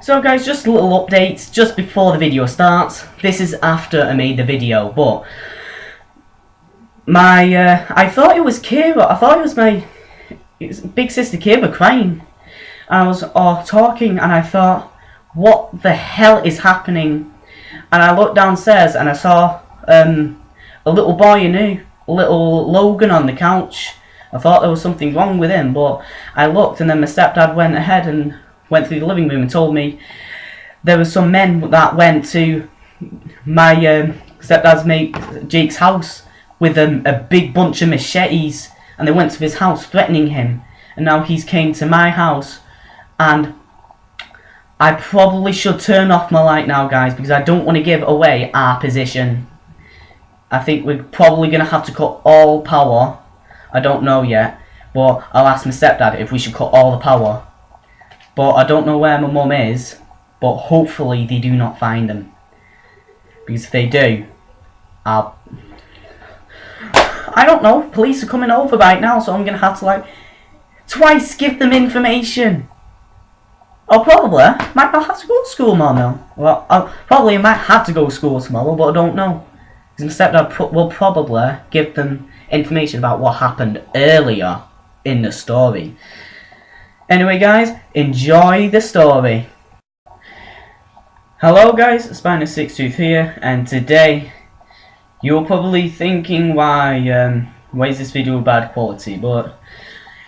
So guys, just a little update just before the video starts. This is after I made the video, but I thought it was Kira. I thought it was my big sister Kira crying. I was talking and I thought, what the hell is happening? And I looked downstairs and I saw a little boy I knew, little Logan, on the couch. I thought there was something wrong with him, but I looked and then my stepdad went ahead and went through the living room and told me there were some men that went to my stepdad's mate Jake's house with a big bunch of machetes, and they went to his house threatening him, and now he's came to my house. And I probably should turn off my light now, guys, because I don't want to give away our position. I think we're probably going to have to cut all power. I don't know yet, but I'll ask my stepdad if we should cut all the power. But I don't know where my mum is, but hopefully they do not find them. Because if they do, I don't know, police are coming over right now, so I'm going to have to twice give them information. I'll probably might not have to go to school tomorrow. Well, I probably might have to go to school tomorrow, but I don't know. Because my stepdad will probably give them information about what happened earlier in the story. Anyway guys, enjoy the story. Hello guys, Spiner623 here, and today you're probably thinking why is this video bad quality, but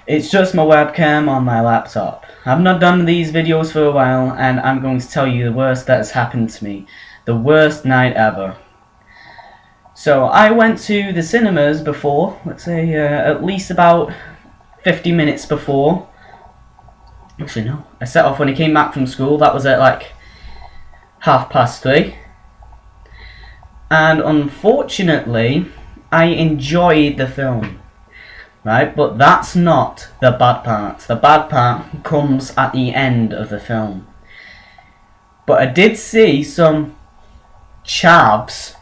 it's just my webcam on my laptop. I've not done these videos for a while, and I'm going to tell you the worst that has happened to me. The worst night ever. So I went to the cinemas before, let's say at least about 50 minutes before. Actually no, I set off when I came back from school. That was at 3:30. And unfortunately, I enjoyed the film. Right, but that's not the bad part. The bad part comes at the end of the film. But I did see some chavs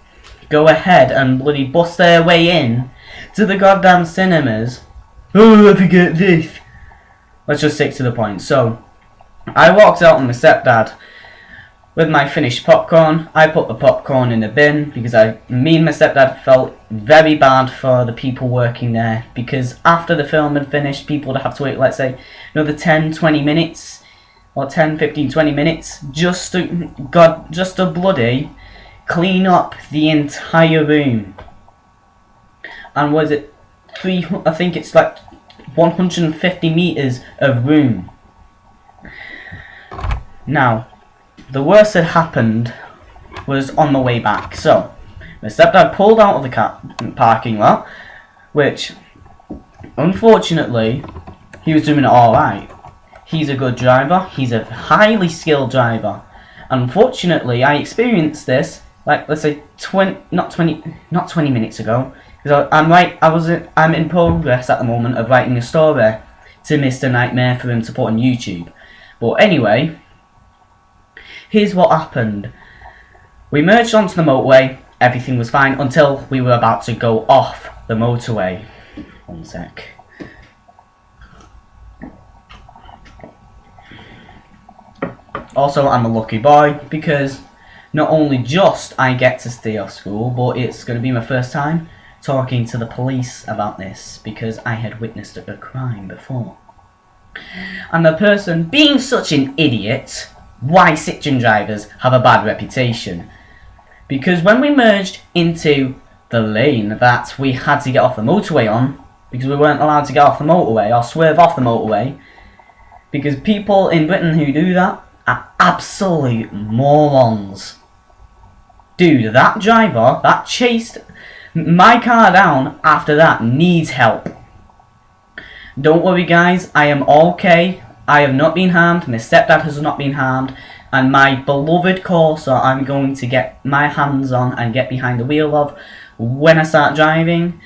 go ahead and bloody bust their way in to the goddamn cinemas. Oh, I forget this. Let's just stick to the point. So, I walked out with my stepdad with my finished popcorn. I put the popcorn in the bin because me and my stepdad felt very bad for the people working there, because after the film had finished, people would have to wait, let's say, another 10-20 minutes, or 10-15-20 minutes, just to bloody clean up the entire room. And was it I think it's 150 meters of room. Now, the worst that happened was on the way back. So, my stepdad pulled out of the parking lot, which, unfortunately, he was doing it alright. He's a good driver. He's a highly skilled driver. Unfortunately, I experienced this, let's say, not 20 minutes ago. Because I'm in progress at the moment of writing a story to Mr. Nightmare for him to put on YouTube. But anyway, here's what happened. We merged onto the motorway, everything was fine until we were about to go off the motorway. One sec. Also, I'm a lucky boy because not only just I get to stay off school, but it's going to be my first time talking to the police about this, because I had witnessed a crime before. And the person, being such an idiot, why Citroen drivers have a bad reputation. Because when we merged into the lane that we had to get off the motorway on, because we weren't allowed to get off the motorway or swerve off the motorway, because people in Britain who do that are absolute morons. Dude, that driver that chased my car down after that needs help. Don't worry guys, I am okay. I have not been harmed, my stepdad has not been harmed, and my beloved Corsa I'm going to get my hands on and get behind the wheel of when I start driving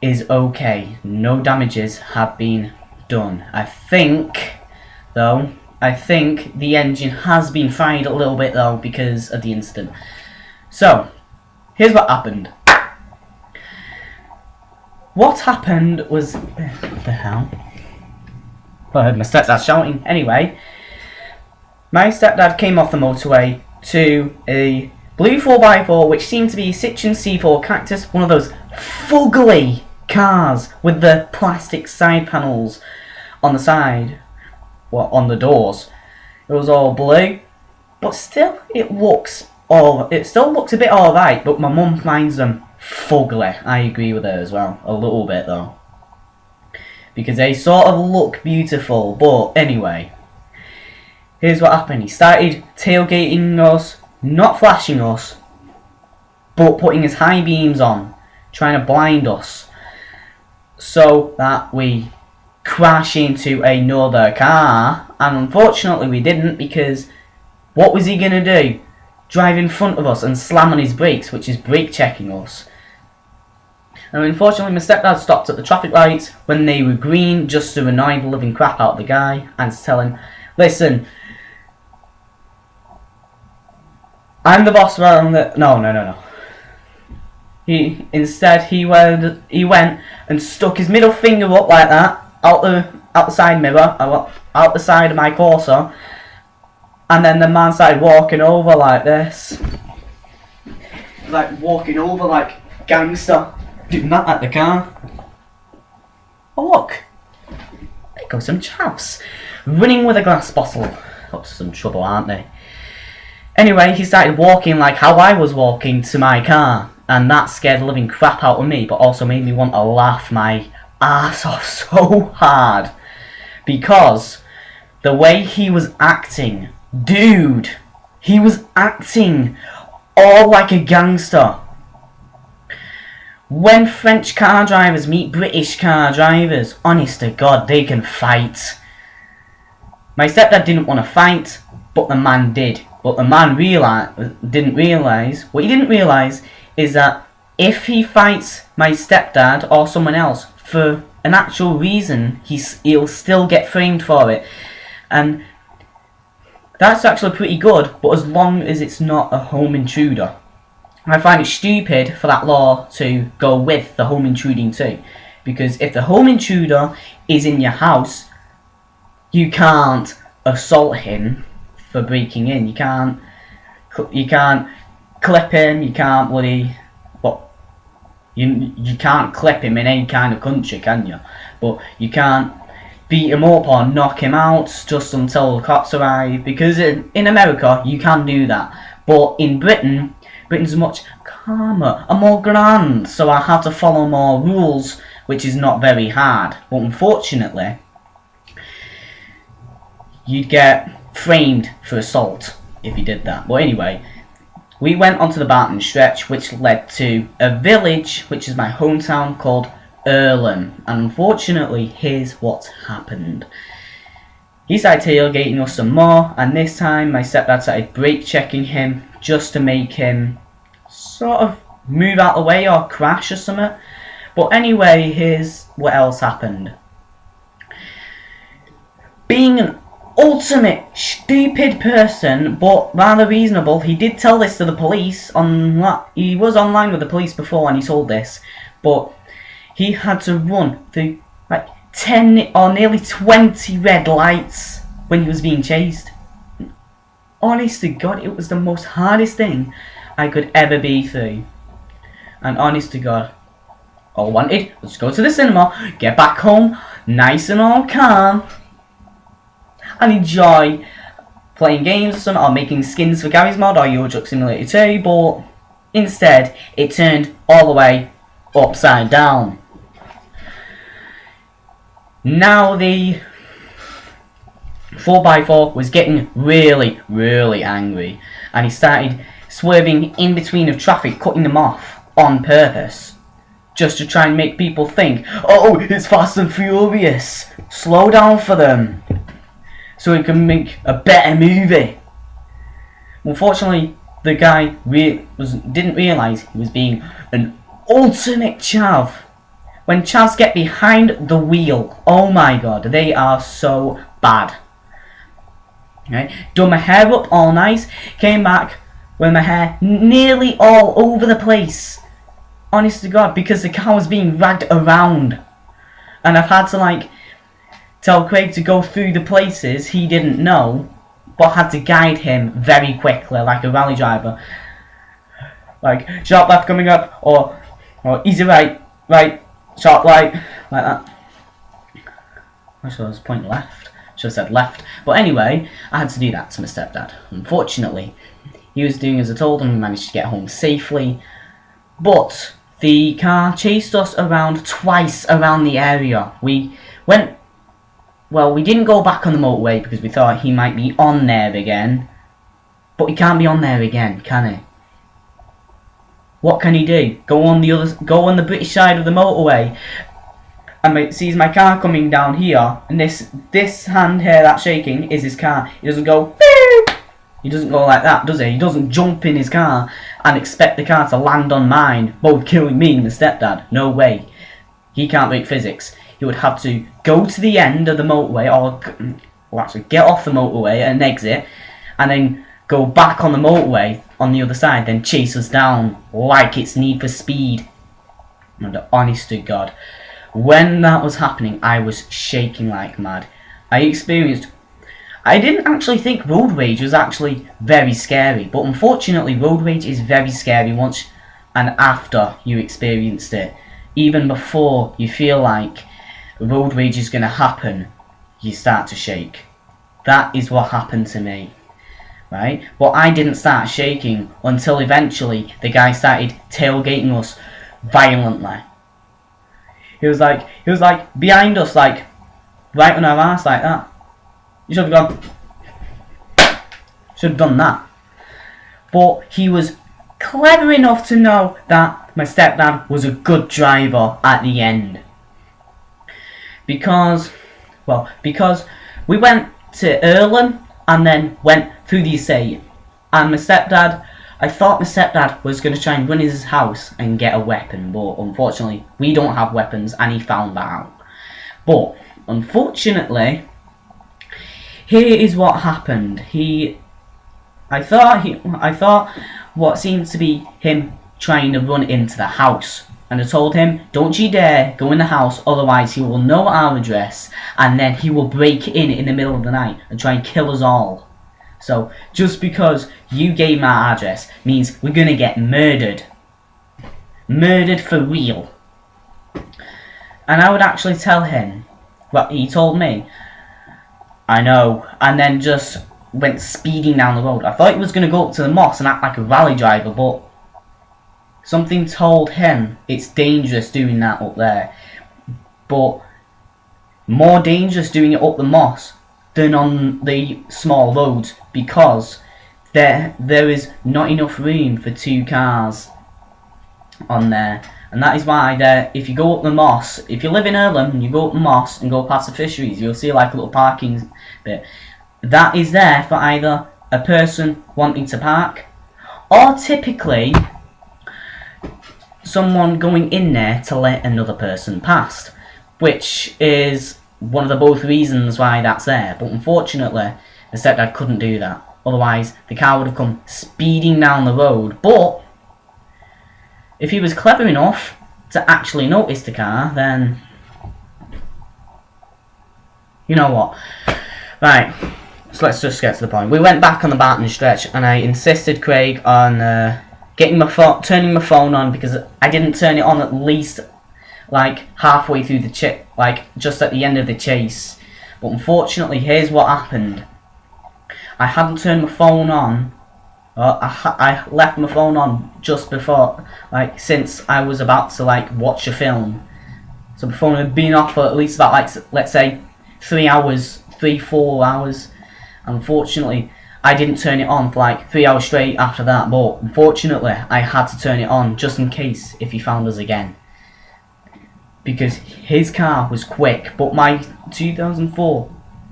is okay. No damages have been done. I think the engine has been fried a little bit though because of the incident. So, here's what happened. What happened was... What the hell? Well, I heard my stepdad shouting. Anyway, My stepdad came off the motorway to a blue 4x4 which seemed to be a Citroen C4 Cactus, one of those fugly cars with the plastic side panels on the side, well, on the doors. It was all blue, but still it still looks a bit alright, but my mum finds them fugly. I agree with her as well, a little bit though, because they sort of look beautiful. But anyway, here's what happened. He started tailgating us, not flashing us, but putting his high beams on, trying to blind us so that we crash into another car. And unfortunately we didn't, because what was he going to do? Drive in front of us and slam on his brakes, which is brake checking us. And unfortunately my stepdad stopped at the traffic lights when they were green, just to annoy the living crap out of the guy and to tell him, listen, I'm the boss around the... No. He went and stuck his middle finger up like that, out the side mirror, out the side of my Corsa, and then the man started walking over like this. Like walking over like gangster, doing that at the car. Oh look, there goes some chaps, running with a glass bottle. Up to some trouble, aren't they? Anyway, he started walking like how I was walking to my car, and that scared the living crap out of me, but also made me want to laugh my ass off so hard, because the way he was acting, dude, he was acting all like a gangster. When French car drivers meet British car drivers, honest to God, they can fight. My stepdad didn't want to fight, but the man did. But the man didn't realise, what he didn't realise is that if he fights my stepdad or someone else for an actual reason, he'll still get framed for it. And that's actually pretty good, but as long as it's not a home intruder. I find it stupid for that law to go with the home intruding too. Because if the home intruder is in your house, you can't assault him for breaking in. You can't clip him, you can't bloody... Well, you can't clip him in any kind of country, can you? But you can't beat him up or knock him out just until the cops arrive, because in America you can do that, but in Britain's much calmer and more grand, so I have to follow more rules, which is not very hard. But unfortunately, you'd get framed for assault if you did that. But anyway, we went onto the Barton stretch, which led to a village, which is my hometown, called Earlham. And unfortunately, here's what happened. He started tailgating us some more, and this time my stepdad started brake checking him just to make him sort of move out the way or crash or something. But anyway, here's what else happened. Being an ultimate stupid person, but rather reasonable, he did tell this to the police. He was online with the police before and he told this, but he had to run through like 10 or nearly 20 red lights when he was being chased. Honest to God, it was the most hardest thing I could ever be through. And honest to God, all I wanted was to go to the cinema, get back home, nice and all calm, and enjoy playing games or something, or making skins for Gary's Mod or Euro Truck Simulator 2, but instead it turned all the way upside down. Now the 4x4 was getting really, really angry, and he started swerving in between of traffic, cutting them off on purpose, just to try and make people think, oh, it's Fast and Furious, slow down for them, so he can make a better movie. Unfortunately, the guy didn't realise he was being an ultimate chav. When chavs get behind the wheel, oh my God, they are so bad. Right? Done my hair up all nice, came back with my hair nearly all over the place. Honest to God, because the car was being dragged around. And I've had to like tell Craig to go through the places he didn't know. but had to guide him very quickly, like a rally driver. Like, sharp left coming up, or easy right, sharp right, like that. Actually, I was pointing left. Should have said left. But anyway, I had to do that to my stepdad. Unfortunately, he was doing as I told him. We managed to get home safely. But the car chased us around twice around the area. We went... Well, we didn't go back on the motorway because we thought he might be on there again. But he can't be on there again, can he? What can he do? Go on the British side of the motorway. And sees my car coming down here, and this hand here that's shaking is his car. He doesn't go, beep! He doesn't go like that, does he? He doesn't jump in his car and expect the car to land on mine, both killing me and the stepdad. No way. He can't break physics. He would have to go to the end of the motorway, or actually get off the motorway at an exit, and then go back on the motorway on the other side, then chase us down like it's Need for Speed. And honest to God, when that was happening, I was shaking like mad. I didn't actually think road rage was actually very scary, but unfortunately road rage is very scary once and after you experienced it. Even before you feel like road rage is going to happen, you start to shake. That is what happened to me. Right? But I didn't start shaking until eventually the guy started tailgating us violently. He was like behind us, like right on our ass like that. You should have gone. Should have done that. But he was clever enough to know that my stepdad was a good driver at the end. Because we went to Earlham and then went through the estate. And I thought my stepdad was going to try and run his house and get a weapon, but unfortunately we don't have weapons and he found that out. But unfortunately, here is what happened. I thought what seemed to be him trying to run into the house, and I told him, don't you dare go in the house, otherwise he will know our address and then he will break in the middle of the night and try and kill us all. So, just because you gave my address means we're gonna get murdered. Murdered for real. And I would actually tell him what he told me. I know. And then just went speeding down the road. I thought he was gonna go up to the mosque and act like a rally driver, but something told him it's dangerous doing that up there. But more dangerous doing it up the mosque than on the small roads, because there is not enough room for two cars on there, and that is why if you go up the moss, if you live in Earlham and you go up the moss and go past the fisheries, you'll see like a little parking bit. That is there for either a person wanting to park, or typically someone going in there to let another person past, which is one of the both reasons why that's there. But unfortunately, the stepdad couldn't do that. Otherwise, the car would have come speeding down the road. But if he was clever enough to actually notice the car, then you know what? Right, so let's just get to the point. We went back on the Barton stretch, and I insisted Craig on turning my phone on, because I didn't turn it on at least like halfway through the like just at the end of the chase. But unfortunately, here's what happened. I hadn't turned my phone on. I left my phone on just before, like, since I was about to like watch a film. So my phone had been off for at least about, like, let's say 4 hours. Unfortunately, I didn't turn it on for like 3 hours straight after that. But unfortunately, I had to turn it on just in case if he found us again, because his car was quick. But my 2004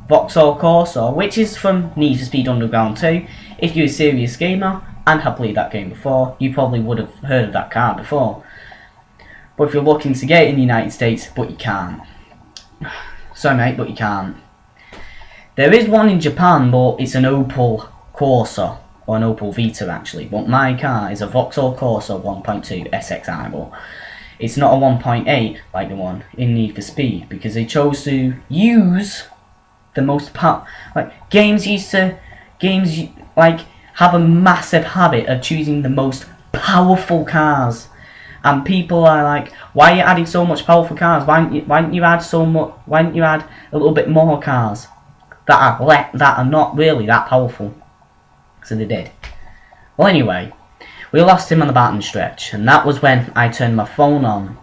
Vauxhall Corsa, which is from Need for Speed Underground 2, if you're a serious gamer and have played that game before, you probably would have heard of that car before. But if you're looking to get it in the United States, but you can't. Sorry mate, but you can't. There is one in Japan, but it's an Opel Corsa, or an Opel Vita actually. But my car is a Vauxhall Corsa 1.2 SXI, but it's not a 1.8 like the one in Need for Speed, because they chose to use the most like games used to games like have a massive habit of choosing the most powerful cars, and people are like, why are you adding so much powerful cars? Why don't you add so much? Why don't you add a little bit more cars that are not really that powerful? So they did. Well, anyway, we lost him on the batting stretch, and that was when I turned my phone on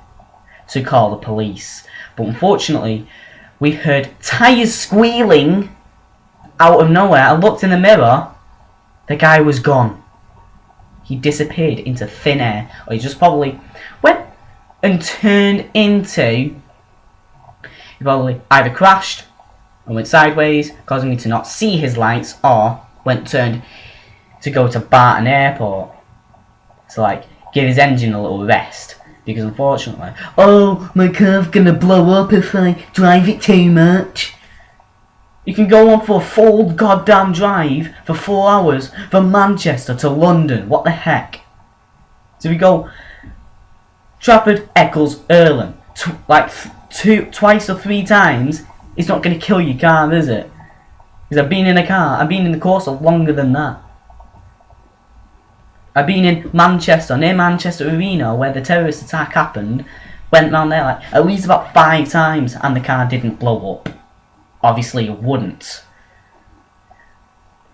to call the police. But unfortunately, we heard tyres squealing out of nowhere. I looked in the mirror, the guy was gone. He disappeared into thin air, or he just probably went and turned into, he probably either crashed and went sideways, causing me to not see his lights, or turned to go to Barton Airport to like give his engine a little rest, because unfortunately, oh, my car's gonna blow up if I drive it too much. You can go on for a full goddamn drive for 4 hours from Manchester to London. What the heck? So we go Trafford, Eccles, Earlham, twice or 3 times. It's not going to kill your car, is it? Because I've been in a car. I've been in the course longer than that. I've been in Manchester, near Manchester Arena, where the terrorist attack happened. Went round there like at least about 5 times, and the car didn't blow up. Obviously, it wouldn't.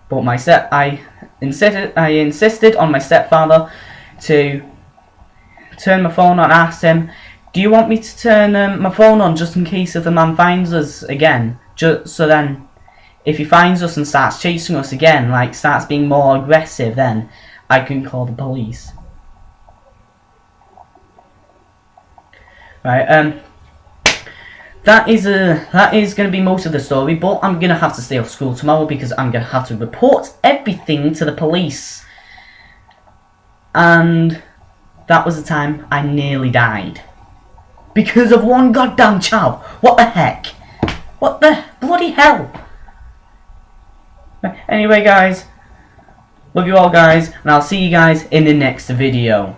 But I insisted on my stepfather to turn my phone on. Asked him, "Do you want me to turn my phone on just in case if the man finds us again? So then, if he finds us and starts chasing us again, like starts being more aggressive, then I can call the police." Right. That is going to be most of the story, but I'm going to have to stay off school tomorrow because I'm going to have to report everything to the police. And that was the time I nearly died. Because of one goddamn chav. What the heck? What the bloody hell? Anyway, guys, love you all, guys, and I'll see you guys in the next video.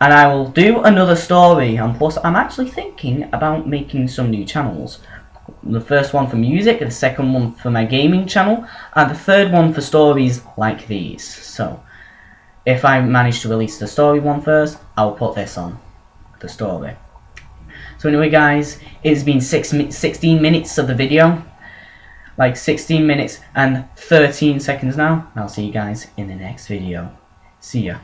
And I will do another story, and plus I'm actually thinking about making some new channels. The first one for music, the second one for my gaming channel, and the third one for stories like these. So, if I manage to release the story one first, I'll put this on, the story. So anyway, guys, it's been 16 minutes of the video. Like 16 minutes and 13 seconds now. And I'll see you guys in the next video. See ya.